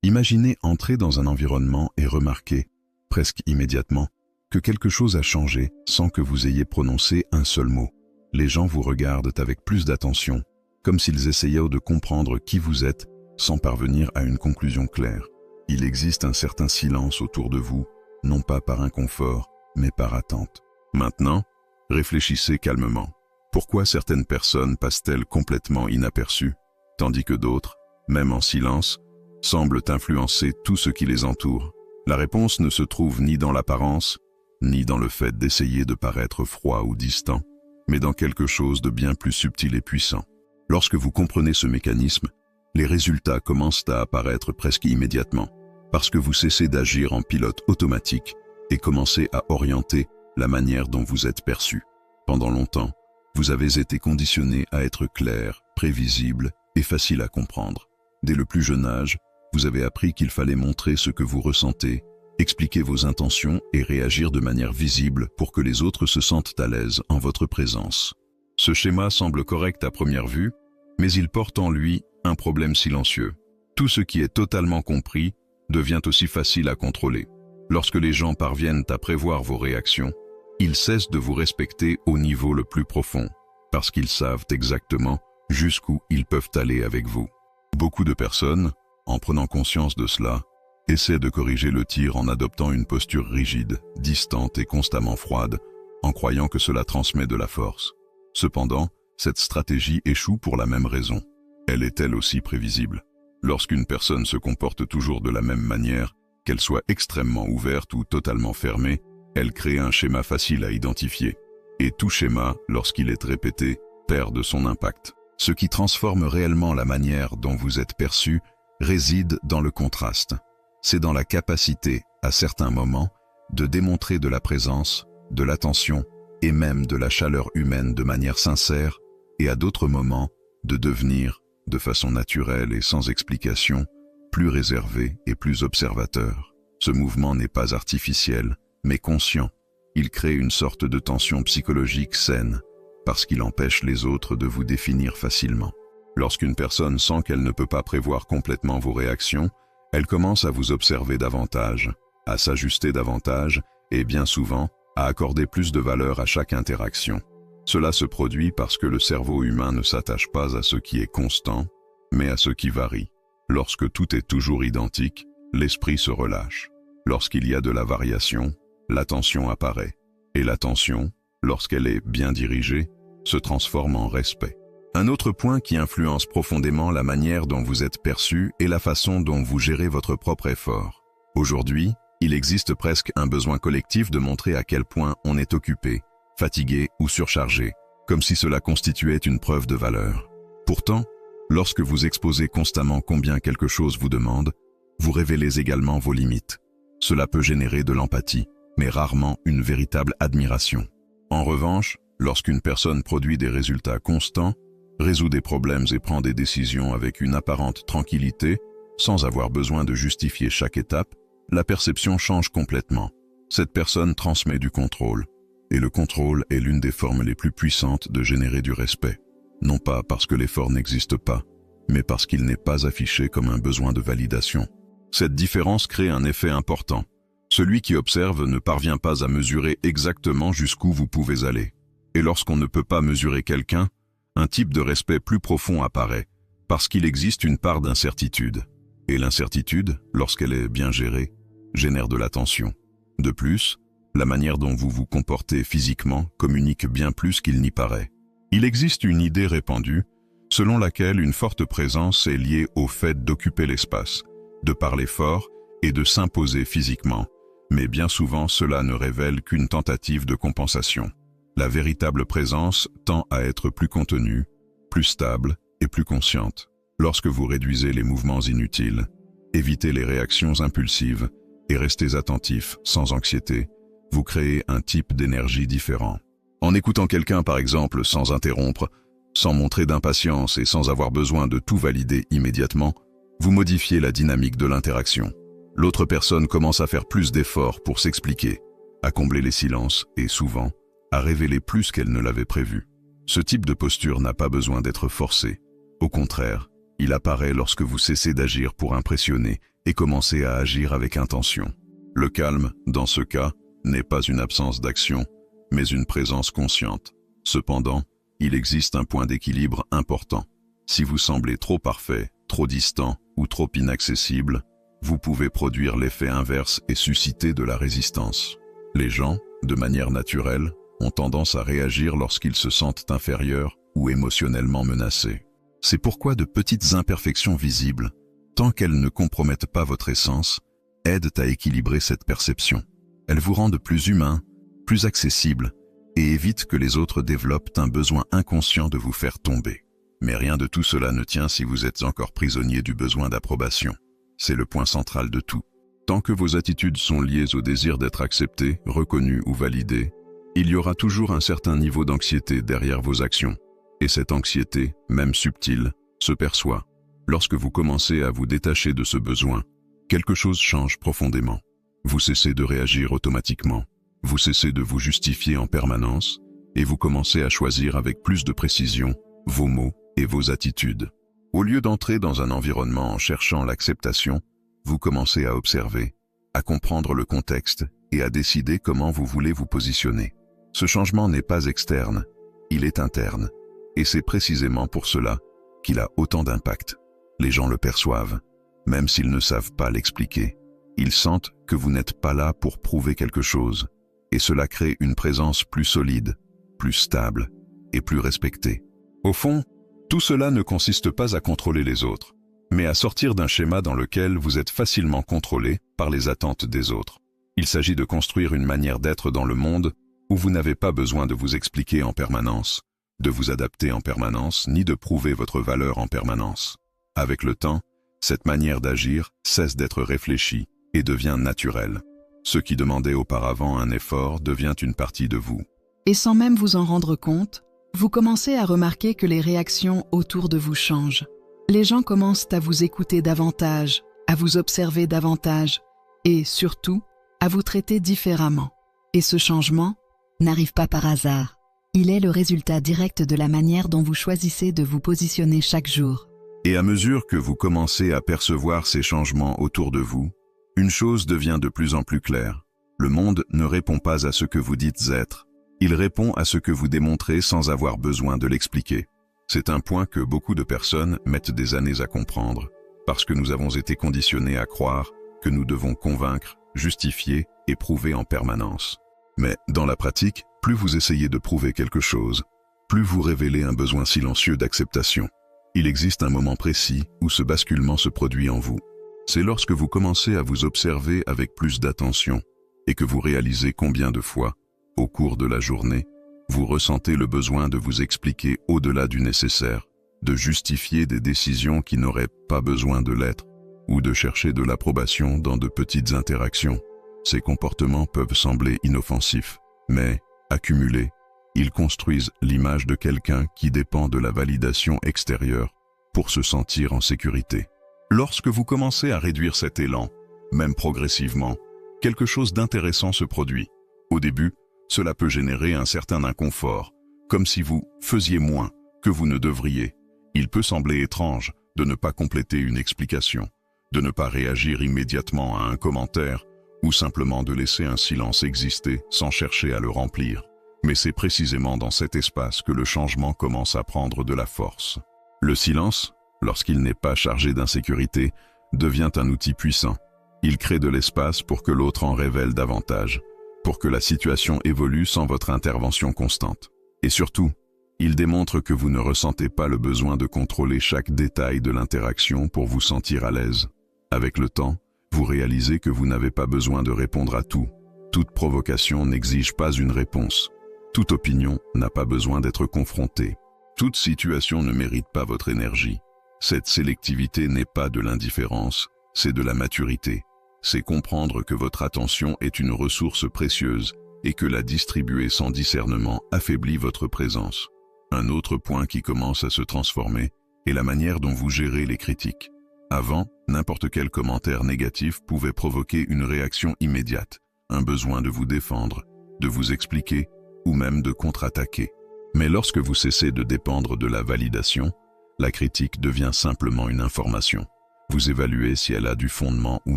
Imaginez entrer dans un environnement et remarquer, presque immédiatement, que quelque chose a changé sans que vous ayez prononcé un seul mot. Les gens vous regardent avec plus d'attention, comme s'ils essayaient de comprendre qui vous êtes sans parvenir à une conclusion claire. Il existe un certain silence autour de vous, non pas par inconfort, mais par attente. Maintenant, réfléchissez calmement. Pourquoi certaines personnes passent-elles complètement inaperçues, tandis que d'autres, même en silence, semblent influencer tout ce qui les entoure? La réponse ne se trouve ni dans l'apparence, ni dans le fait d'essayer de paraître froid ou distant, mais dans quelque chose de bien plus subtil et puissant. Lorsque vous comprenez ce mécanisme, les résultats commencent à apparaître presque immédiatement, parce que vous cessez d'agir en pilote automatique et commencez à orienter la manière dont vous êtes perçu. Pendant longtemps, vous avez été conditionné à être clair, prévisible et facile à comprendre. Dès le plus jeune âge, vous avez appris qu'il fallait montrer ce que vous ressentez, expliquer vos intentions et réagir de manière visible pour que les autres se sentent à l'aise en votre présence. Ce schéma semble correct à première vue, mais il porte en lui un problème silencieux. Tout ce qui est totalement compris devient aussi facile à contrôler. Lorsque les gens parviennent à prévoir vos réactions, ils cessent de vous respecter au niveau le plus profond, parce qu'ils savent exactement jusqu'où ils peuvent aller avec vous. Beaucoup de personnes, en prenant conscience de cela, essaient de corriger le tir en adoptant une posture rigide, distante et constamment froide, en croyant que cela transmet de la force. Cependant, cette stratégie échoue pour la même raison. Elle est elle aussi prévisible. Lorsqu'une personne se comporte toujours de la même manière, qu'elle soit extrêmement ouverte ou totalement fermée, elle crée un schéma facile à identifier. Et tout schéma, lorsqu'il est répété, perd de son impact. Ce qui transforme réellement la manière dont vous êtes perçu réside dans le contraste. C'est dans la capacité, à certains moments, de démontrer de la présence, de l'attention et même de la chaleur humaine de manière sincère, et à d'autres moments, de devenir, de façon naturelle et sans explication, plus réservé et plus observateur. Ce mouvement n'est pas artificiel, mais conscient. Il crée une sorte de tension psychologique saine, parce qu'il empêche les autres de vous définir facilement. Lorsqu'une personne sent qu'elle ne peut pas prévoir complètement vos réactions, elle commence à vous observer davantage, à s'ajuster davantage et bien souvent à accorder plus de valeur à chaque interaction. Cela se produit parce que le cerveau humain ne s'attache pas à ce qui est constant, mais à ce qui varie. Lorsque tout est toujours identique, l'esprit se relâche. Lorsqu'il y a de la variation, l'attention apparaît. Et l'attention, lorsqu'elle est bien dirigée, se transforme en respect. Un autre point qui influence profondément la manière dont vous êtes perçu est la façon dont vous gérez votre propre effort. Aujourd'hui, il existe presque un besoin collectif de montrer à quel point on est occupé, fatigué ou surchargé, comme si cela constituait une preuve de valeur. Pourtant, lorsque vous exposez constamment combien quelque chose vous demande, vous révélez également vos limites. Cela peut générer de l'empathie, mais rarement une véritable admiration. En revanche, lorsqu'une personne produit des résultats constants, résout des problèmes et prend des décisions avec une apparente tranquillité, sans avoir besoin de justifier chaque étape, la perception change complètement. Cette personne transmet du contrôle. Et le contrôle est l'une des formes les plus puissantes de générer du respect. Non pas parce que l'effort n'existe pas, mais parce qu'il n'est pas affiché comme un besoin de validation. Cette différence crée un effet important. Celui qui observe ne parvient pas à mesurer exactement jusqu'où vous pouvez aller. Et lorsqu'on ne peut pas mesurer quelqu'un, un type de respect plus profond apparaît, parce qu'il existe une part d'incertitude. Et l'incertitude, lorsqu'elle est bien gérée, génère de l'attention. De plus, la manière dont vous vous comportez physiquement communique bien plus qu'il n'y paraît. Il existe une idée répandue, selon laquelle une forte présence est liée au fait d'occuper l'espace, de parler fort et de s'imposer physiquement, mais bien souvent cela ne révèle qu'une tentative de compensation. La véritable présence tend à être plus contenue, plus stable et plus consciente. Lorsque vous réduisez les mouvements inutiles, évitez les réactions impulsives et restez attentif sans anxiété, vous créez un type d'énergie différent. En écoutant quelqu'un par exemple sans interrompre, sans montrer d'impatience et sans avoir besoin de tout valider immédiatement, vous modifiez la dynamique de l'interaction. L'autre personne commence à faire plus d'efforts pour s'expliquer, à combler les silences et souvent, à révéler plus qu'elle ne l'avait prévu. Ce type de posture n'a pas besoin d'être forcé. Au contraire, il apparaît lorsque vous cessez d'agir pour impressionner et commencez à agir avec intention. Le calme, dans ce cas, n'est pas une absence d'action, mais une présence consciente. Cependant, il existe un point d'équilibre important. Si vous semblez trop parfait, trop distant ou trop inaccessible, vous pouvez produire l'effet inverse et susciter de la résistance. Les gens, de manière naturelle, ont tendance à réagir lorsqu'ils se sentent inférieurs ou émotionnellement menacés. C'est pourquoi de petites imperfections visibles, tant qu'elles ne compromettent pas votre essence, aident à équilibrer cette perception. Elles vous rendent plus humain, plus accessible, et évitent que les autres développent un besoin inconscient de vous faire tomber. Mais rien de tout cela ne tient si vous êtes encore prisonnier du besoin d'approbation. C'est le point central de tout. Tant que vos attitudes sont liées au désir d'être accepté, reconnu ou validé, il y aura toujours un certain niveau d'anxiété derrière vos actions. Et cette anxiété, même subtile, se perçoit. Lorsque vous commencez à vous détacher de ce besoin, quelque chose change profondément. Vous cessez de réagir automatiquement. Vous cessez de vous justifier en permanence et vous commencez à choisir avec plus de précision vos mots et vos attitudes. Au lieu d'entrer dans un environnement en cherchant l'acceptation, vous commencez à observer, à comprendre le contexte et à décider comment vous voulez vous positionner. Ce changement n'est pas externe, il est interne. Et c'est précisément pour cela qu'il a autant d'impact. Les gens le perçoivent, même s'ils ne savent pas l'expliquer. Ils sentent que vous n'êtes pas là pour prouver quelque chose, et cela crée une présence plus solide, plus stable et plus respectée. Au fond, tout cela ne consiste pas à contrôler les autres, mais à sortir d'un schéma dans lequel vous êtes facilement contrôlé par les attentes des autres. Il s'agit de construire une manière d'être dans le monde où vous n'avez pas besoin de vous expliquer en permanence, de vous adapter en permanence, ni de prouver votre valeur en permanence. Avec le temps, cette manière d'agir cesse d'être réfléchie et devient naturelle. Ce qui demandait auparavant un effort devient une partie de vous. Et sans même vous en rendre compte, vous commencez à remarquer que les réactions autour de vous changent. Les gens commencent à vous écouter davantage, à vous observer davantage et, surtout, à vous traiter différemment. Et ce changement n'arrive pas par hasard. Il est le résultat direct de la manière dont vous choisissez de vous positionner chaque jour. Et à mesure que vous commencez à percevoir ces changements autour de vous, une chose devient de plus en plus claire. Le monde ne répond pas à ce que vous dites être. Il répond à ce que vous démontrez sans avoir besoin de l'expliquer. C'est un point que beaucoup de personnes mettent des années à comprendre, parce que nous avons été conditionnés à croire que nous devons convaincre, justifier et prouver en permanence. Mais dans la pratique, plus vous essayez de prouver quelque chose, plus vous révélez un besoin silencieux d'acceptation. Il existe un moment précis où ce basculement se produit en vous. C'est lorsque vous commencez à vous observer avec plus d'attention et que vous réalisez combien de fois, au cours de la journée, vous ressentez le besoin de vous expliquer au-delà du nécessaire, de justifier des décisions qui n'auraient pas besoin de l'être, ou de chercher de l'approbation dans de petites interactions. Ces comportements peuvent sembler inoffensifs, mais, accumulés, ils construisent l'image de quelqu'un qui dépend de la validation extérieure pour se sentir en sécurité. Lorsque vous commencez à réduire cet élan, même progressivement, quelque chose d'intéressant se produit. Au début, cela peut générer un certain inconfort, comme si vous faisiez moins que vous ne devriez. Il peut sembler étrange de ne pas compléter une explication, de ne pas réagir immédiatement à un commentaire, ou simplement de laisser un silence exister sans chercher à le remplir. Mais c'est précisément dans cet espace que le changement commence à prendre de la force. Le silence, lorsqu'il n'est pas chargé d'insécurité, devient un outil puissant. Il crée de l'espace pour que l'autre en révèle davantage, pour que la situation évolue sans votre intervention constante. Et surtout, il démontre que vous ne ressentez pas le besoin de contrôler chaque détail de l'interaction pour vous sentir à l'aise. Avec le temps, vous réalisez que vous n'avez pas besoin de répondre à tout. Toute provocation n'exige pas une réponse. Toute opinion n'a pas besoin d'être confrontée. Toute situation ne mérite pas votre énergie. Cette sélectivité n'est pas de l'indifférence, c'est de la maturité. C'est comprendre que votre attention est une ressource précieuse et que la distribuer sans discernement affaiblit votre présence. Un autre point qui commence à se transformer est la manière dont vous gérez les critiques. Avant, n'importe quel commentaire négatif pouvait provoquer une réaction immédiate, un besoin de vous défendre, de vous expliquer ou même de contre-attaquer. Mais lorsque vous cessez de dépendre de la validation, la critique devient simplement une information. Vous évaluez si elle a du fondement ou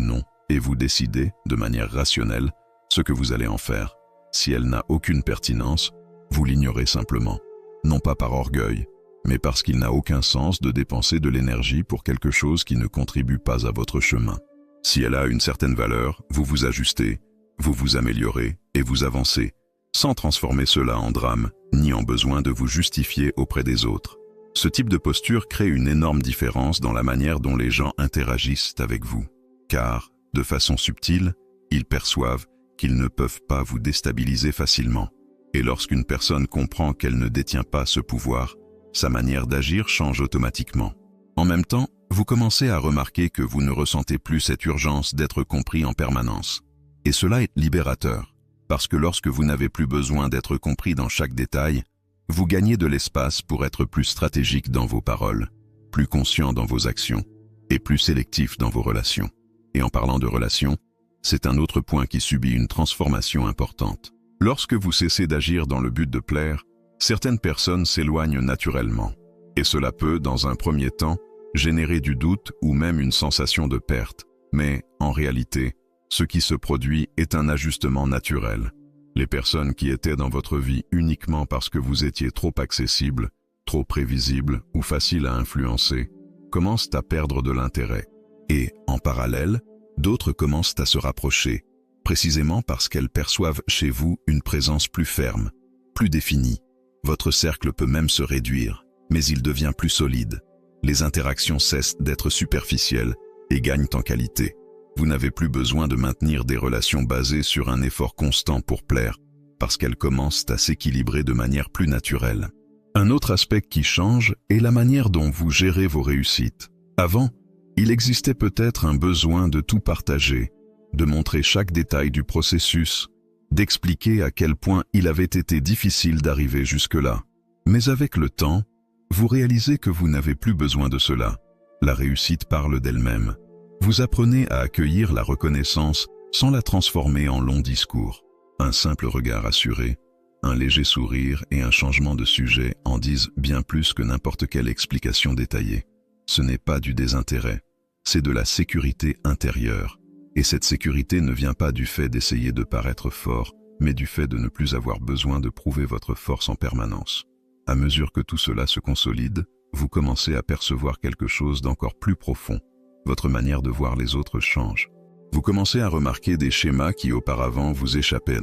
non, et vous décidez, de manière rationnelle, ce que vous allez en faire. Si elle n'a aucune pertinence, vous l'ignorez simplement. Non pas par orgueil, mais parce qu'il n'a aucun sens de dépenser de l'énergie pour quelque chose qui ne contribue pas à votre chemin. Si elle a une certaine valeur, vous vous ajustez, vous vous améliorez et vous avancez, sans transformer cela en drame, ni en besoin de vous justifier auprès des autres. Ce type de posture crée une énorme différence dans la manière dont les gens interagissent avec vous, car, de façon subtile, ils perçoivent qu'ils ne peuvent pas vous déstabiliser facilement. Et lorsqu'une personne comprend qu'elle ne détient pas ce pouvoir, sa manière d'agir change automatiquement. En même temps, vous commencez à remarquer que vous ne ressentez plus cette urgence d'être compris en permanence. Et cela est libérateur, parce que lorsque vous n'avez plus besoin d'être compris dans chaque détail, vous gagnez de l'espace pour être plus stratégique dans vos paroles, plus conscient dans vos actions, et plus sélectif dans vos relations. Et en parlant de relations, c'est un autre point qui subit une transformation importante. Lorsque vous cessez d'agir dans le but de plaire, certaines personnes s'éloignent naturellement. Et cela peut, dans un premier temps, générer du doute ou même une sensation de perte. Mais, en réalité, ce qui se produit est un ajustement naturel. Les personnes qui étaient dans votre vie uniquement parce que vous étiez trop accessible, trop prévisible ou facile à influencer, commencent à perdre de l'intérêt. Et, en parallèle, d'autres commencent à se rapprocher, précisément parce qu'elles perçoivent chez vous une présence plus ferme, plus définie. Votre cercle peut même se réduire, mais il devient plus solide. Les interactions cessent d'être superficielles et gagnent en qualité. Vous n'avez plus besoin de maintenir des relations basées sur un effort constant pour plaire, parce qu'elles commencent à s'équilibrer de manière plus naturelle. Un autre aspect qui change est la manière dont vous gérez vos réussites. Avant, il existait peut-être un besoin de tout partager, de montrer chaque détail du processus, d'expliquer à quel point il avait été difficile d'arriver jusque-là. Mais avec le temps, vous réalisez que vous n'avez plus besoin de cela. La réussite parle d'elle-même. Vous apprenez à accueillir la reconnaissance sans la transformer en long discours. Un simple regard assuré, un léger sourire et un changement de sujet en disent bien plus que n'importe quelle explication détaillée. Ce n'est pas du désintérêt, c'est de la sécurité intérieure. Et cette sécurité ne vient pas du fait d'essayer de paraître fort, mais du fait de ne plus avoir besoin de prouver votre force en permanence. À mesure que tout cela se consolide, vous commencez à percevoir quelque chose d'encore plus profond. Votre manière de voir les autres change. Vous commencez à remarquer des schémas qui auparavant vous échappaient.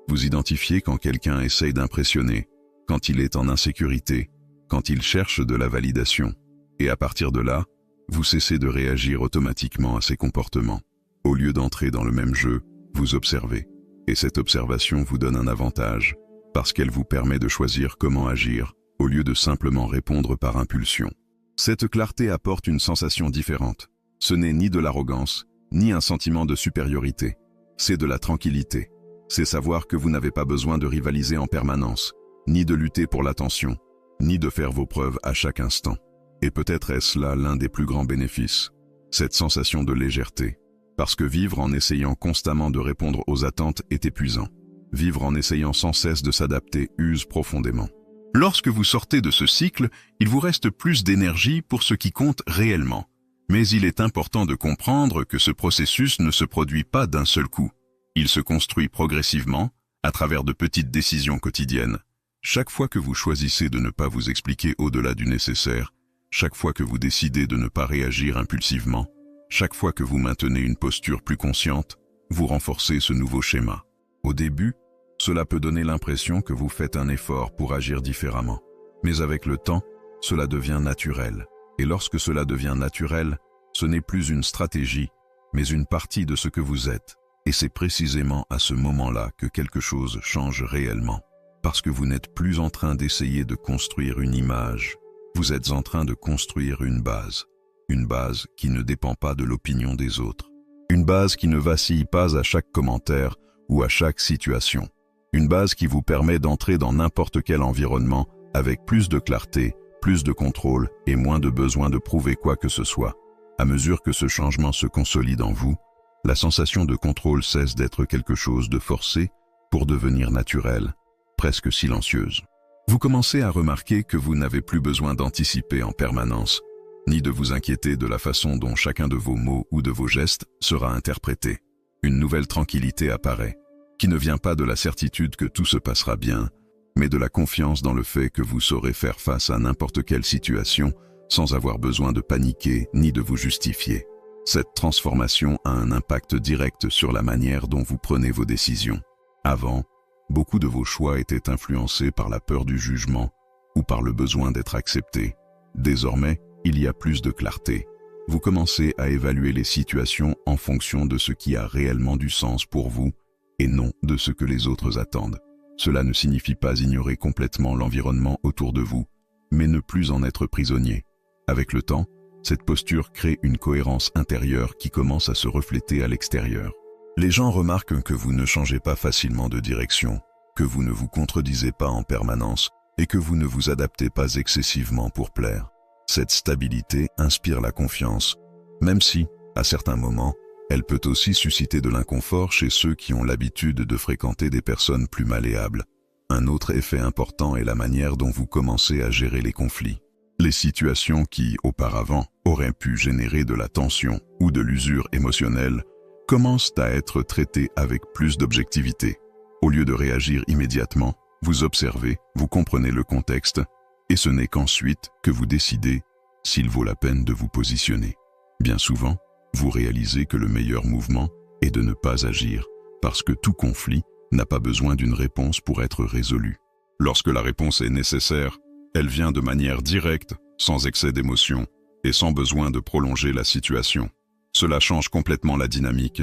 Vous identifiez quand quelqu'un essaye d'impressionner, quand il est en insécurité, quand il cherche de la validation. Et à partir de là, vous cessez de réagir automatiquement à ces comportements. Au lieu d'entrer dans le même jeu, vous observez. Et cette observation vous donne un avantage, parce qu'elle vous permet de choisir comment agir, au lieu de simplement répondre par impulsion. Cette clarté apporte une sensation différente. Ce n'est ni de l'arrogance, ni un sentiment de supériorité. C'est de la tranquillité. C'est savoir que vous n'avez pas besoin de rivaliser en permanence, ni de lutter pour l'attention, ni de faire vos preuves à chaque instant. Et peut-être est-ce là l'un des plus grands bénéfices, cette sensation de légèreté. Parce que vivre en essayant constamment de répondre aux attentes est épuisant. Vivre en essayant sans cesse de s'adapter use profondément. Lorsque vous sortez de ce cycle, il vous reste plus d'énergie pour ce qui compte réellement. Mais il est important de comprendre que ce processus ne se produit pas d'un seul coup. Il se construit progressivement, à travers de petites décisions quotidiennes. Chaque fois que vous choisissez de ne pas vous expliquer au-delà du nécessaire, chaque fois que vous décidez de ne pas réagir impulsivement, chaque fois que vous maintenez une posture plus consciente, vous renforcez ce nouveau schéma. Au début, cela peut donner l'impression que vous faites un effort pour agir différemment. Mais avec le temps, cela devient naturel. Et lorsque cela devient naturel, ce n'est plus une stratégie, mais une partie de ce que vous êtes. Et c'est précisément à ce moment-là que quelque chose change réellement. Parce que vous n'êtes plus en train d'essayer de construire une image. Vous êtes en train de construire une base. Une base qui ne dépend pas de l'opinion des autres. Une base qui ne vacille pas à chaque commentaire ou à chaque situation. Une base qui vous permet d'entrer dans n'importe quel environnement avec plus de clarté, plus de contrôle et moins de besoin de prouver quoi que ce soit. À mesure que ce changement se consolide en vous, la sensation de contrôle cesse d'être quelque chose de forcé pour devenir naturelle, presque silencieuse. Vous commencez à remarquer que vous n'avez plus besoin d'anticiper en permanence, ni de vous inquiéter de la façon dont chacun de vos mots ou de vos gestes sera interprété. Une nouvelle tranquillité apparaît, qui ne vient pas de la certitude que tout se passera bien, mais de la confiance dans le fait que vous saurez faire face à n'importe quelle situation sans avoir besoin de paniquer ni de vous justifier. Cette transformation a un impact direct sur la manière dont vous prenez vos décisions. Avant, beaucoup de vos choix étaient influencés par la peur du jugement ou par le besoin d'être accepté. Désormais, il y a plus de clarté. Vous commencez à évaluer les situations en fonction de ce qui a réellement du sens pour vous et non de ce que les autres attendent. Cela ne signifie pas ignorer complètement l'environnement autour de vous, mais ne plus en être prisonnier. Avec le temps, cette posture crée une cohérence intérieure qui commence à se refléter à l'extérieur. Les gens remarquent que vous ne changez pas facilement de direction, que vous ne vous contredisez pas en permanence et que vous ne vous adaptez pas excessivement pour plaire. Cette stabilité inspire la confiance, même si, à certains moments, elle peut aussi susciter de l'inconfort chez ceux qui ont l'habitude de fréquenter des personnes plus malléables. Un autre effet important est la manière dont vous commencez à gérer les conflits. Les situations qui, auparavant, auraient pu générer de la tension ou de l'usure émotionnelle commencent à être traitées avec plus d'objectivité. Au lieu de réagir immédiatement, vous observez, vous comprenez le contexte, et ce n'est qu'ensuite que vous décidez s'il vaut la peine de vous positionner. Bien souvent, vous réalisez que le meilleur mouvement est de ne pas agir, parce que tout conflit n'a pas besoin d'une réponse pour être résolu. Lorsque la réponse est nécessaire, elle vient de manière directe, sans excès d'émotion, et sans besoin de prolonger la situation. Cela change complètement la dynamique,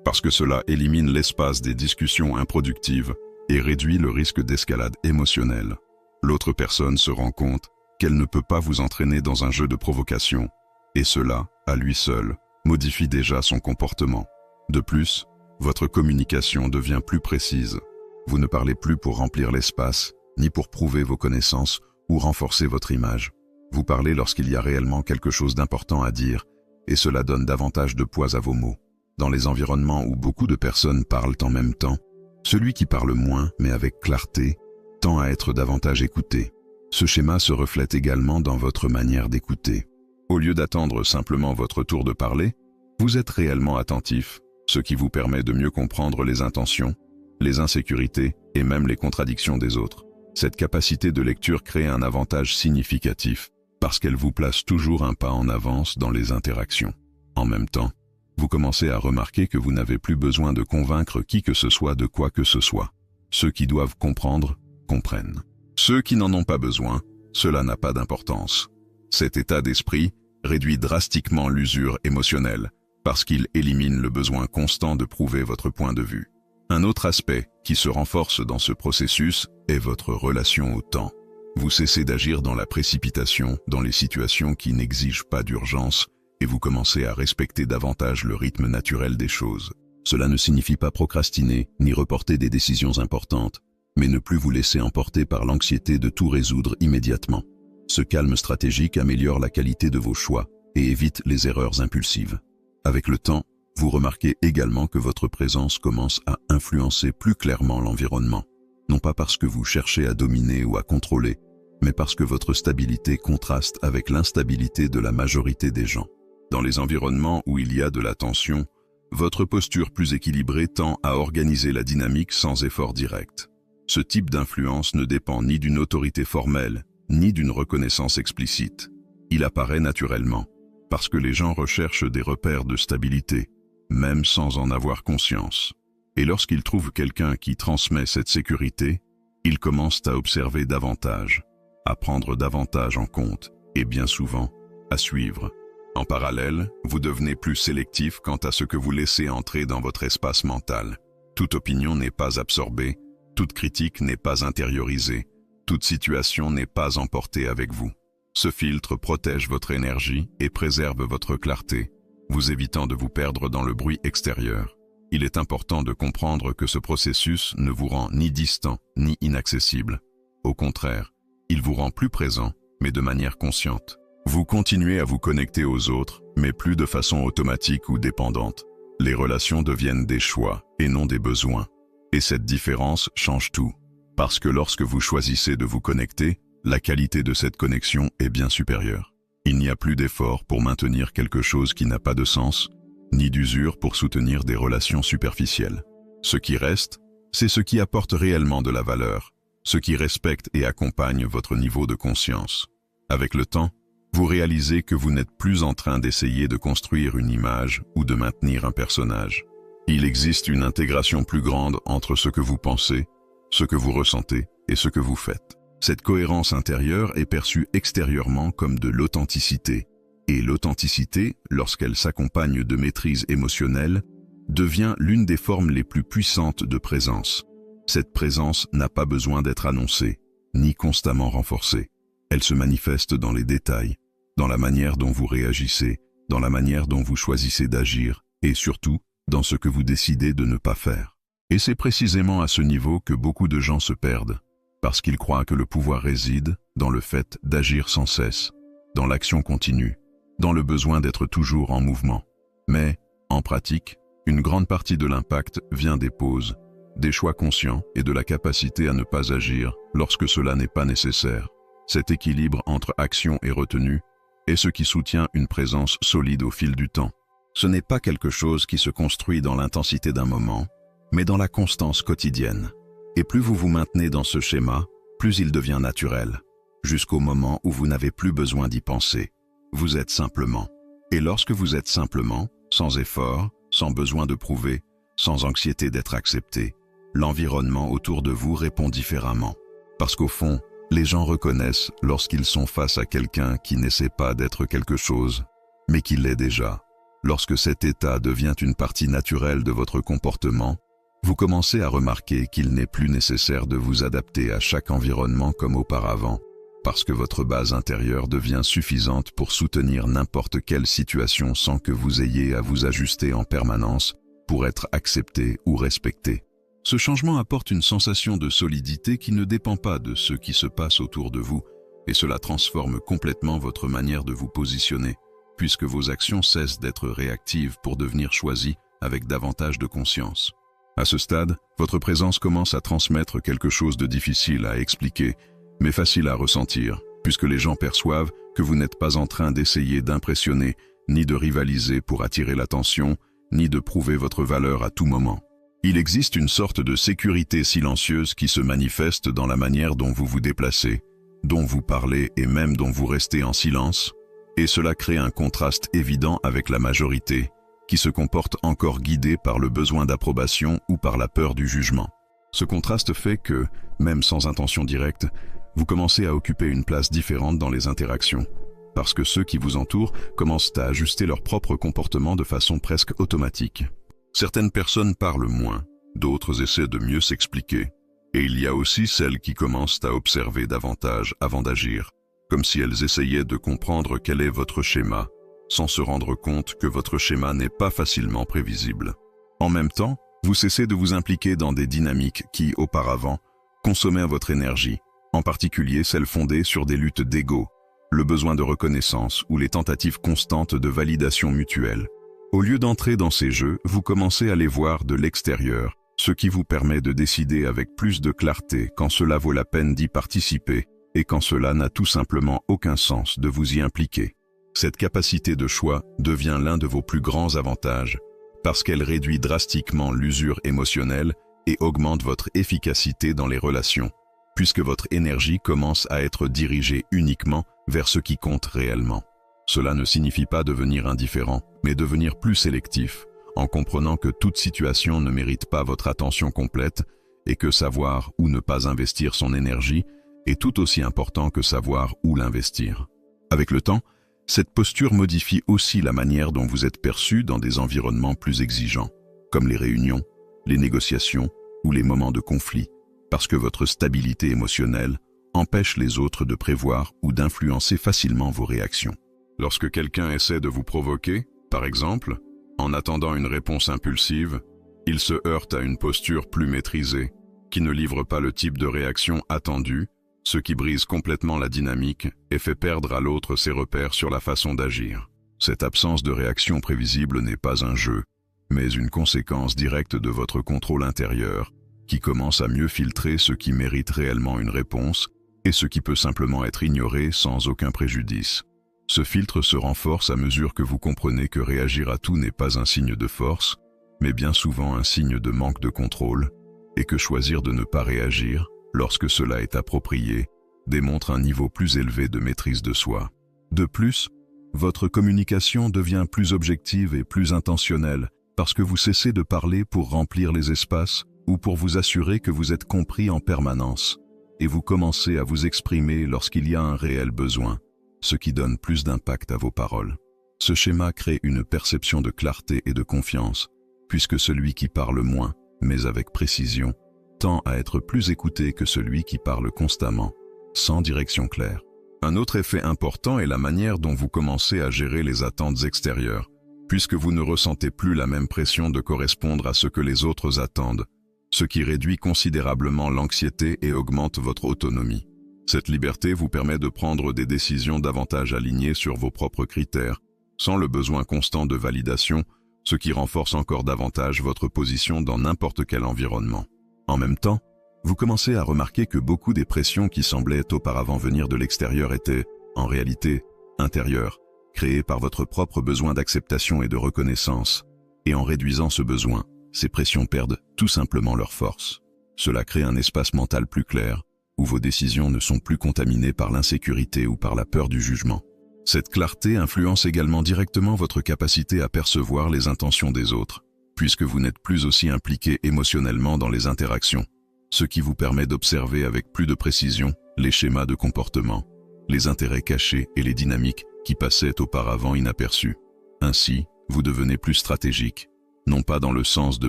parce que cela élimine l'espace des discussions improductives et réduit le risque d'escalade émotionnelle. L'autre personne se rend compte qu'elle ne peut pas vous entraîner dans un jeu de provocation, et cela, à lui seul, modifie déjà son comportement. De plus, votre communication devient plus précise. Vous ne parlez plus pour remplir l'espace, ni pour prouver vos connaissances ou renforcer votre image. Vous parlez lorsqu'il y a réellement quelque chose d'important à dire, et cela donne davantage de poids à vos mots. Dans les environnements où beaucoup de personnes parlent en même temps, celui qui parle moins, mais avec clarté, tend à être davantage écouté. Ce schéma se reflète également dans votre manière d'écouter. Au lieu d'attendre simplement votre tour de parler, vous êtes réellement attentif, ce qui vous permet de mieux comprendre les intentions, les insécurités et même les contradictions des autres. Cette capacité de lecture crée un avantage significatif, parce qu'elle vous place toujours un pas en avance dans les interactions. En même temps, vous commencez à remarquer que vous n'avez plus besoin de convaincre qui que ce soit de quoi que ce soit. Ceux qui doivent comprendre, comprennent. Ceux qui n'en ont pas besoin, cela n'a pas d'importance. Cet état d'esprit réduit drastiquement l'usure émotionnelle, parce qu'il élimine le besoin constant de prouver votre point de vue. Un autre aspect qui se renforce dans ce processus est votre relation au temps. Vous cessez d'agir dans la précipitation, dans les situations qui n'exigent pas d'urgence, et vous commencez à respecter davantage le rythme naturel des choses. Cela ne signifie pas procrastiner, ni reporter des décisions importantes, mais ne plus vous laisser emporter par l'anxiété de tout résoudre immédiatement. Ce calme stratégique améliore la qualité de vos choix et évite les erreurs impulsives. Avec le temps, vous remarquez également que votre présence commence à influencer plus clairement l'environnement. Non pas parce que vous cherchez à dominer ou à contrôler, mais parce que votre stabilité contraste avec l'instabilité de la majorité des gens. Dans les environnements où il y a de la tension, votre posture plus équilibrée tend à organiser la dynamique sans effort direct. Ce type d'influence ne dépend ni d'une autorité formelle, ni d'une reconnaissance explicite. Il apparaît naturellement, parce que les gens recherchent des repères de stabilité, même sans en avoir conscience. Et lorsqu'ils trouvent quelqu'un qui transmet cette sécurité, ils commencent à observer davantage, à prendre davantage en compte, et bien souvent, à suivre. En parallèle, vous devenez plus sélectif quant à ce que vous laissez entrer dans votre espace mental. Toute opinion n'est pas absorbée, toute critique n'est pas intériorisée, toute situation n'est pas emportée avec vous. Ce filtre protège votre énergie et préserve votre clarté, vous évitant de vous perdre dans le bruit extérieur. Il est important de comprendre que ce processus ne vous rend ni distant ni inaccessible. Au contraire, il vous rend plus présent, mais de manière consciente. Vous continuez à vous connecter aux autres, mais plus de façon automatique ou dépendante. Les relations deviennent des choix et non des besoins. Et cette différence change tout. Parce que lorsque vous choisissez de vous connecter, la qualité de cette connexion est bien supérieure. Il n'y a plus d'effort pour maintenir quelque chose qui n'a pas de sens, ni d'usure pour soutenir des relations superficielles. Ce qui reste, c'est ce qui apporte réellement de la valeur, ce qui respecte et accompagne votre niveau de conscience. Avec le temps, vous réalisez que vous n'êtes plus en train d'essayer de construire une image ou de maintenir un personnage. Il existe une intégration plus grande entre ce que vous pensez, ce que vous ressentez et ce que vous faites. Cette cohérence intérieure est perçue extérieurement comme de l'authenticité, et l'authenticité, lorsqu'elle s'accompagne de maîtrise émotionnelle, devient l'une des formes les plus puissantes de présence. Cette présence n'a pas besoin d'être annoncée, ni constamment renforcée. Elle se manifeste dans les détails, dans la manière dont vous réagissez, dans la manière dont vous choisissez d'agir, et surtout, dans ce que vous décidez de ne pas faire. Et c'est précisément à ce niveau que beaucoup de gens se perdent, parce qu'ils croient que le pouvoir réside dans le fait d'agir sans cesse, dans l'action continue, dans le besoin d'être toujours en mouvement. Mais, en pratique, une grande partie de l'impact vient des pauses, des choix conscients et de la capacité à ne pas agir lorsque cela n'est pas nécessaire. Cet équilibre entre action et retenue est ce qui soutient une présence solide au fil du temps. Ce n'est pas quelque chose qui se construit dans l'intensité d'un moment, mais dans la constance quotidienne. Et plus vous vous maintenez dans ce schéma, plus il devient naturel, jusqu'au moment où vous n'avez plus besoin d'y penser. Vous êtes simplement. Et lorsque vous êtes simplement, sans effort, sans besoin de prouver, sans anxiété d'être accepté, l'environnement autour de vous répond différemment. Parce qu'au fond, les gens reconnaissent lorsqu'ils sont face à quelqu'un qui n'essaie pas d'être quelque chose, mais qui l'est déjà. Lorsque cet état devient une partie naturelle de votre comportement, vous commencez à remarquer qu'il n'est plus nécessaire de vous adapter à chaque environnement comme auparavant, parce que votre base intérieure devient suffisante pour soutenir n'importe quelle situation sans que vous ayez à vous ajuster en permanence pour être accepté ou respecté. Ce changement apporte une sensation de solidité qui ne dépend pas de ce qui se passe autour de vous, et cela transforme complètement votre manière de vous positionner, puisque vos actions cessent d'être réactives pour devenir choisies avec davantage de conscience. À ce stade, votre présence commence à transmettre quelque chose de difficile à expliquer, mais facile à ressentir, puisque les gens perçoivent que vous n'êtes pas en train d'essayer d'impressionner, ni de rivaliser pour attirer l'attention, ni de prouver votre valeur à tout moment. Il existe une sorte de sécurité silencieuse qui se manifeste dans la manière dont vous vous déplacez, dont vous parlez et même dont vous restez en silence, et cela crée un contraste évident avec la majorité, qui se comporte encore guidée par le besoin d'approbation ou par la peur du jugement. Ce contraste fait que, même sans intention directe, vous commencez à occuper une place différente dans les interactions, parce que ceux qui vous entourent commencent à ajuster leur propre comportement de façon presque automatique. Certaines personnes parlent moins, d'autres essaient de mieux s'expliquer, et il y a aussi celles qui commencent à observer davantage avant d'agir, comme si elles essayaient de comprendre quel est votre schéma, sans se rendre compte que votre schéma n'est pas facilement prévisible. En même temps, vous cessez de vous impliquer dans des dynamiques qui, auparavant, consommaient votre énergie, en particulier celles fondées sur des luttes d'ego, le besoin de reconnaissance ou les tentatives constantes de validation mutuelle. Au lieu d'entrer dans ces jeux, vous commencez à les voir de l'extérieur, ce qui vous permet de décider avec plus de clarté quand cela vaut la peine d'y participer et quand cela n'a tout simplement aucun sens de vous y impliquer. Cette capacité de choix devient l'un de vos plus grands avantages, parce qu'elle réduit drastiquement l'usure émotionnelle et augmente votre efficacité dans les relations, puisque votre énergie commence à être dirigée uniquement vers ce qui compte réellement. Cela ne signifie pas devenir indifférent, mais devenir plus sélectif, en comprenant que toute situation ne mérite pas votre attention complète et que savoir où ne pas investir son énergie est tout aussi important que savoir où l'investir. Avec le temps, cette posture modifie aussi la manière dont vous êtes perçu dans des environnements plus exigeants, comme les réunions, les négociations ou les moments de conflit, parce que votre stabilité émotionnelle empêche les autres de prévoir ou d'influencer facilement vos réactions. Lorsque quelqu'un essaie de vous provoquer, par exemple, en attendant une réponse impulsive, il se heurte à une posture plus maîtrisée, qui ne livre pas le type de réaction attendue, ce qui brise complètement la dynamique et fait perdre à l'autre ses repères sur la façon d'agir. Cette absence de réaction prévisible n'est pas un jeu, mais une conséquence directe de votre contrôle intérieur, qui commence à mieux filtrer ce qui mérite réellement une réponse et ce qui peut simplement être ignoré sans aucun préjudice. Ce filtre se renforce à mesure que vous comprenez que réagir à tout n'est pas un signe de force, mais bien souvent un signe de manque de contrôle, et que choisir de ne pas réagir, lorsque cela est approprié, démontre un niveau plus élevé de maîtrise de soi. De plus, votre communication devient plus objective et plus intentionnelle, parce que vous cessez de parler pour remplir les espaces ou pour vous assurer que vous êtes compris en permanence, et vous commencez à vous exprimer lorsqu'il y a un réel besoin, ce qui donne plus d'impact à vos paroles. Ce schéma crée une perception de clarté et de confiance, puisque celui qui parle moins, mais avec précision, tend à être plus écouté que celui qui parle constamment, sans direction claire. Un autre effet important est la manière dont vous commencez à gérer les attentes extérieures, puisque vous ne ressentez plus la même pression de correspondre à ce que les autres attendent, ce qui réduit considérablement l'anxiété et augmente votre autonomie. Cette liberté vous permet de prendre des décisions davantage alignées sur vos propres critères, sans le besoin constant de validation, ce qui renforce encore davantage votre position dans n'importe quel environnement. En même temps, vous commencez à remarquer que beaucoup des pressions qui semblaient auparavant venir de l'extérieur étaient, en réalité, intérieures, créées par votre propre besoin d'acceptation et de reconnaissance. Et en réduisant ce besoin, ces pressions perdent tout simplement leur force. Cela crée un espace mental plus clair, où vos décisions ne sont plus contaminées par l'insécurité ou par la peur du jugement. Cette clarté influence également directement votre capacité à percevoir les intentions des autres, puisque vous n'êtes plus aussi impliqué émotionnellement dans les interactions, ce qui vous permet d'observer avec plus de précision les schémas de comportement, les intérêts cachés et les dynamiques qui passaient auparavant inaperçus. Ainsi, vous devenez plus stratégique, non pas dans le sens de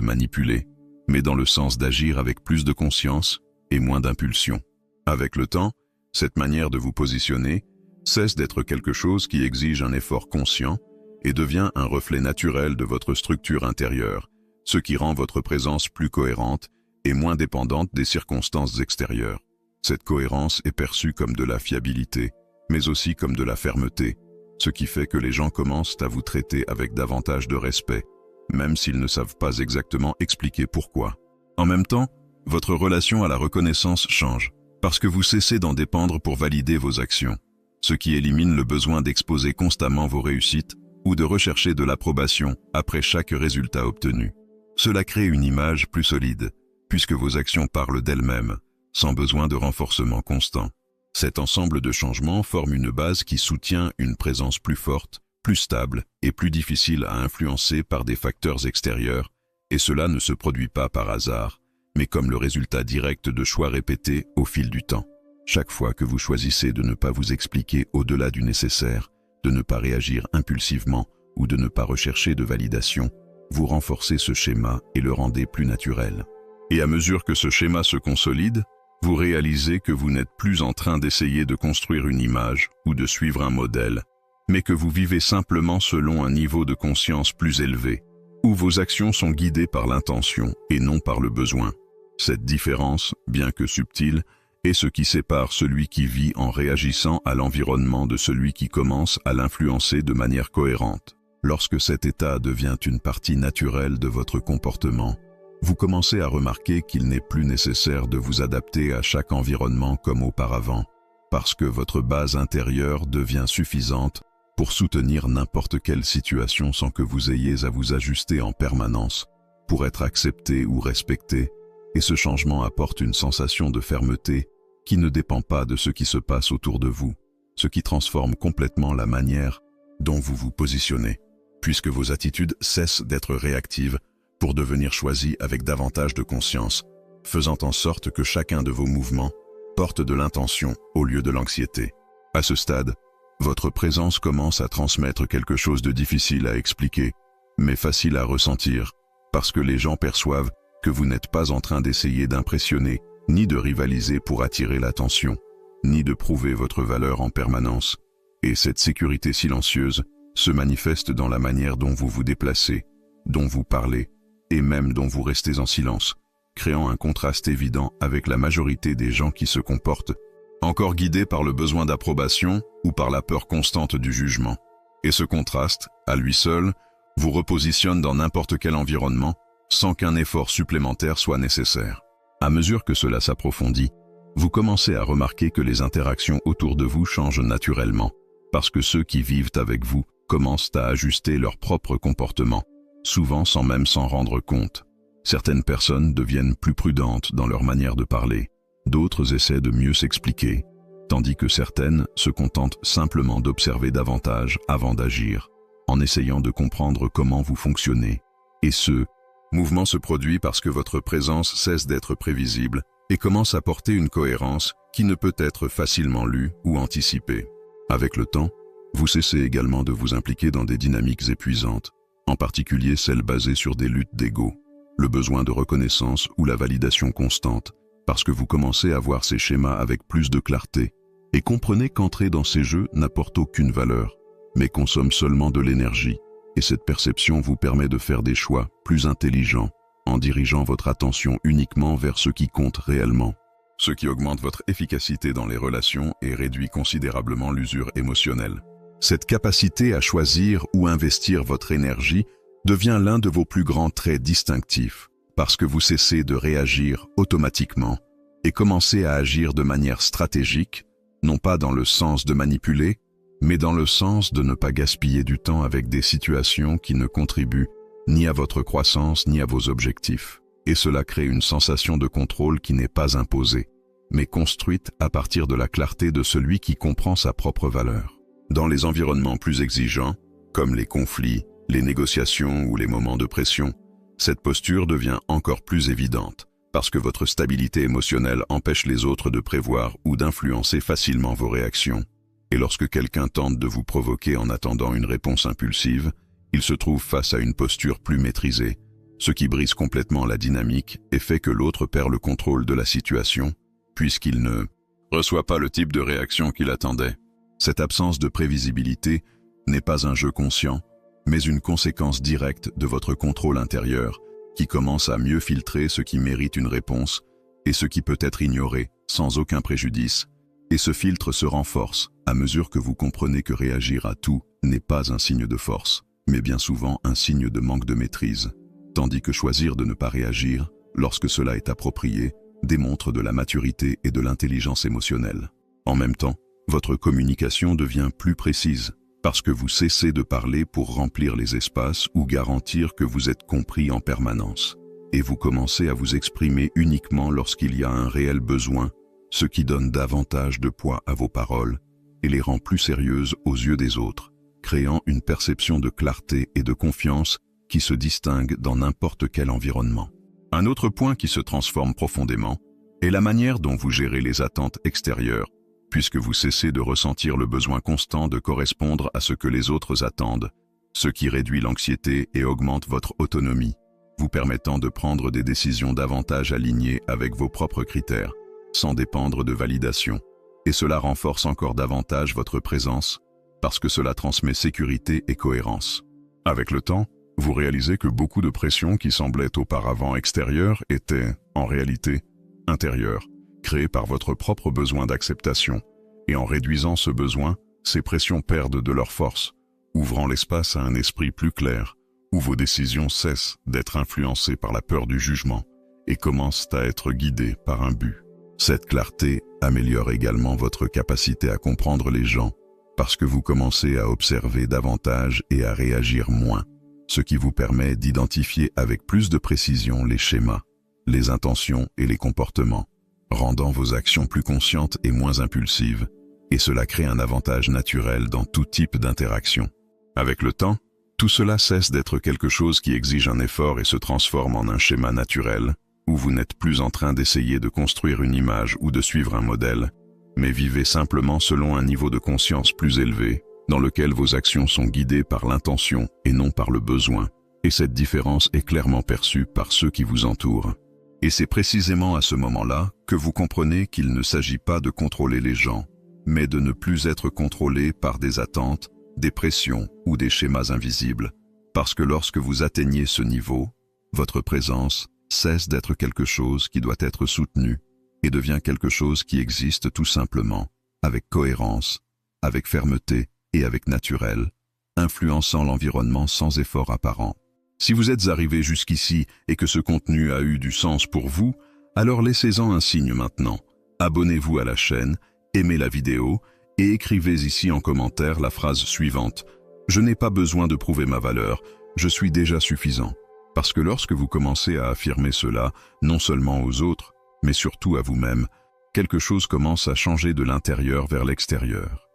manipuler, mais dans le sens d'agir avec plus de conscience et moins d'impulsion. Avec le temps, cette manière de vous positionner cesse d'être quelque chose qui exige un effort conscient et devient un reflet naturel de votre structure intérieure, ce qui rend votre présence plus cohérente et moins dépendante des circonstances extérieures. Cette cohérence est perçue comme de la fiabilité, mais aussi comme de la fermeté, ce qui fait que les gens commencent à vous traiter avec davantage de respect, même s'ils ne savent pas exactement expliquer pourquoi. En même temps, votre relation à la reconnaissance change, parce que vous cessez d'en dépendre pour valider vos actions, ce qui élimine le besoin d'exposer constamment vos réussites ou de rechercher de l'approbation après chaque résultat obtenu. Cela crée une image plus solide, puisque vos actions parlent d'elles-mêmes, sans besoin de renforcement constant. Cet ensemble de changements forme une base qui soutient une présence plus forte, plus stable et plus difficile à influencer par des facteurs extérieurs, et cela ne se produit pas par hasard, mais comme le résultat direct de choix répétés au fil du temps. Chaque fois que vous choisissez de ne pas vous expliquer au-delà du nécessaire, de ne pas réagir impulsivement ou de ne pas rechercher de validation, vous renforcez ce schéma et le rendez plus naturel. Et à mesure que ce schéma se consolide, vous réalisez que vous n'êtes plus en train d'essayer de construire une image ou de suivre un modèle, mais que vous vivez simplement selon un niveau de conscience plus élevé, où vos actions sont guidées par l'intention et non par le besoin. Cette différence, bien que subtile, est ce qui sépare celui qui vit en réagissant à l'environnement de celui qui commence à l'influencer de manière cohérente. Lorsque cet état devient une partie naturelle de votre comportement, vous commencez à remarquer qu'il n'est plus nécessaire de vous adapter à chaque environnement comme auparavant, parce que votre base intérieure devient suffisante pour soutenir n'importe quelle situation sans que vous ayez à vous ajuster en permanence, pour être accepté ou respecté, et ce changement apporte une sensation de fermeté qui ne dépend pas de ce qui se passe autour de vous, ce qui transforme complètement la manière dont vous vous positionnez, puisque vos attitudes cessent d'être réactives pour devenir choisies avec davantage de conscience, faisant en sorte que chacun de vos mouvements porte de l'intention au lieu de l'anxiété. À ce stade, votre présence commence à transmettre quelque chose de difficile à expliquer, mais facile à ressentir, parce que les gens perçoivent que vous n'êtes pas en train d'essayer d'impressionner, ni de rivaliser pour attirer l'attention, ni de prouver votre valeur en permanence. Et cette sécurité silencieuse se manifeste dans la manière dont vous vous déplacez, dont vous parlez, et même dont vous restez en silence, créant un contraste évident avec la majorité des gens qui se comportent, encore guidés par le besoin d'approbation ou par la peur constante du jugement. Et ce contraste, à lui seul, vous repositionne dans n'importe quel environnement, sans qu'un effort supplémentaire soit nécessaire. À mesure que cela s'approfondit, vous commencez à remarquer que les interactions autour de vous changent naturellement, parce que ceux qui vivent avec vous commencent à ajuster leur propre comportement, souvent sans même s'en rendre compte. Certaines personnes deviennent plus prudentes dans leur manière de parler, d'autres essaient de mieux s'expliquer, tandis que certaines se contentent simplement d'observer davantage avant d'agir, en essayant de comprendre comment vous fonctionnez. Et ce mouvement se produit parce que votre présence cesse d'être prévisible et commence à porter une cohérence qui ne peut être facilement lue ou anticipée. Avec le temps, vous cessez également de vous impliquer dans des dynamiques épuisantes, en particulier celles basées sur des luttes d'ego, le besoin de reconnaissance ou la validation constante, parce que vous commencez à voir ces schémas avec plus de clarté et comprenez qu'entrer dans ces jeux n'apporte aucune valeur, mais consomme seulement de l'énergie, et cette perception vous permet de faire des choix plus intelligents en dirigeant votre attention uniquement vers ce qui compte réellement, ce qui augmente votre efficacité dans les relations et réduit considérablement l'usure émotionnelle. Cette capacité à choisir où investir votre énergie devient l'un de vos plus grands traits distinctifs, parce que vous cessez de réagir automatiquement et commencez à agir de manière stratégique, non pas dans le sens de manipuler, mais dans le sens de ne pas gaspiller du temps avec des situations qui ne contribuent ni à votre croissance ni à vos objectifs. Et cela crée une sensation de contrôle qui n'est pas imposée, mais construite à partir de la clarté de celui qui comprend sa propre valeur. Dans les environnements plus exigeants, comme les conflits, les négociations ou les moments de pression, cette posture devient encore plus évidente, parce que votre stabilité émotionnelle empêche les autres de prévoir ou d'influencer facilement vos réactions. Et lorsque quelqu'un tente de vous provoquer en attendant une réponse impulsive, il se trouve face à une posture plus maîtrisée, ce qui brise complètement la dynamique et fait que l'autre perd le contrôle de la situation, puisqu'il ne reçoit pas le type de réaction qu'il attendait. Cette absence de prévisibilité n'est pas un jeu conscient, mais une conséquence directe de votre contrôle intérieur qui commence à mieux filtrer ce qui mérite une réponse et ce qui peut être ignoré sans aucun préjudice. Et ce filtre se renforce à mesure que vous comprenez que réagir à tout n'est pas un signe de force, mais bien souvent un signe de manque de maîtrise, tandis que choisir de ne pas réagir, lorsque cela est approprié, démontre de la maturité et de l'intelligence émotionnelle. En même temps, votre communication devient plus précise, parce que vous cessez de parler pour remplir les espaces ou garantir que vous êtes compris en permanence, et vous commencez à vous exprimer uniquement lorsqu'il y a un réel besoin, ce qui donne davantage de poids à vos paroles et les rend plus sérieuses aux yeux des autres, créant une perception de clarté et de confiance qui se distingue dans n'importe quel environnement. Un autre point qui se transforme profondément est la manière dont vous gérez les attentes extérieures, puisque vous cessez de ressentir le besoin constant de correspondre à ce que les autres attendent, ce qui réduit l'anxiété et augmente votre autonomie, vous permettant de prendre des décisions davantage alignées avec vos propres critères, sans dépendre de validation. Et cela renforce encore davantage votre présence, parce que cela transmet sécurité et cohérence. Avec le temps, vous réalisez que beaucoup de pressions qui semblaient auparavant extérieures étaient, en réalité, intérieures, créées par votre propre besoin d'acceptation. Et en réduisant ce besoin, ces pressions perdent de leur force, ouvrant l'espace à un esprit plus clair, où vos décisions cessent d'être influencées par la peur du jugement et commencent à être guidées par un but. Cette clarté améliore également votre capacité à comprendre les gens, parce que vous commencez à observer davantage et à réagir moins, ce qui vous permet d'identifier avec plus de précision les schémas, les intentions et les comportements, rendant vos actions plus conscientes et moins impulsives, et cela crée un avantage naturel dans tout type d'interaction. Avec le temps, tout cela cesse d'être quelque chose qui exige un effort et se transforme en un schéma naturel, où vous n'êtes plus en train d'essayer de construire une image ou de suivre un modèle, mais vivez simplement selon un niveau de conscience plus élevé, dans lequel vos actions sont guidées par l'intention et non par le besoin, et cette différence est clairement perçue par ceux qui vous entourent. Et c'est précisément à ce moment-là que vous comprenez qu'il ne s'agit pas de contrôler les gens, mais de ne plus être contrôlé par des attentes, des pressions ou des schémas invisibles, parce que lorsque vous atteignez ce niveau, votre présence cesse d'être quelque chose qui doit être soutenu et devient quelque chose qui existe tout simplement, avec cohérence, avec fermeté et avec naturel, influençant l'environnement sans effort apparent. Si vous êtes arrivé jusqu'ici et que ce contenu a eu du sens pour vous, alors laissez-en un signe maintenant. Abonnez-vous à la chaîne, aimez la vidéo Et écrivez ici en commentaire la phrase suivante. Je n'ai pas besoin de prouver ma valeur, je suis déjà suffisant. Parce que lorsque vous commencez à affirmer cela, non seulement aux autres, mais surtout à vous-même, quelque chose commence à changer de l'intérieur vers l'extérieur.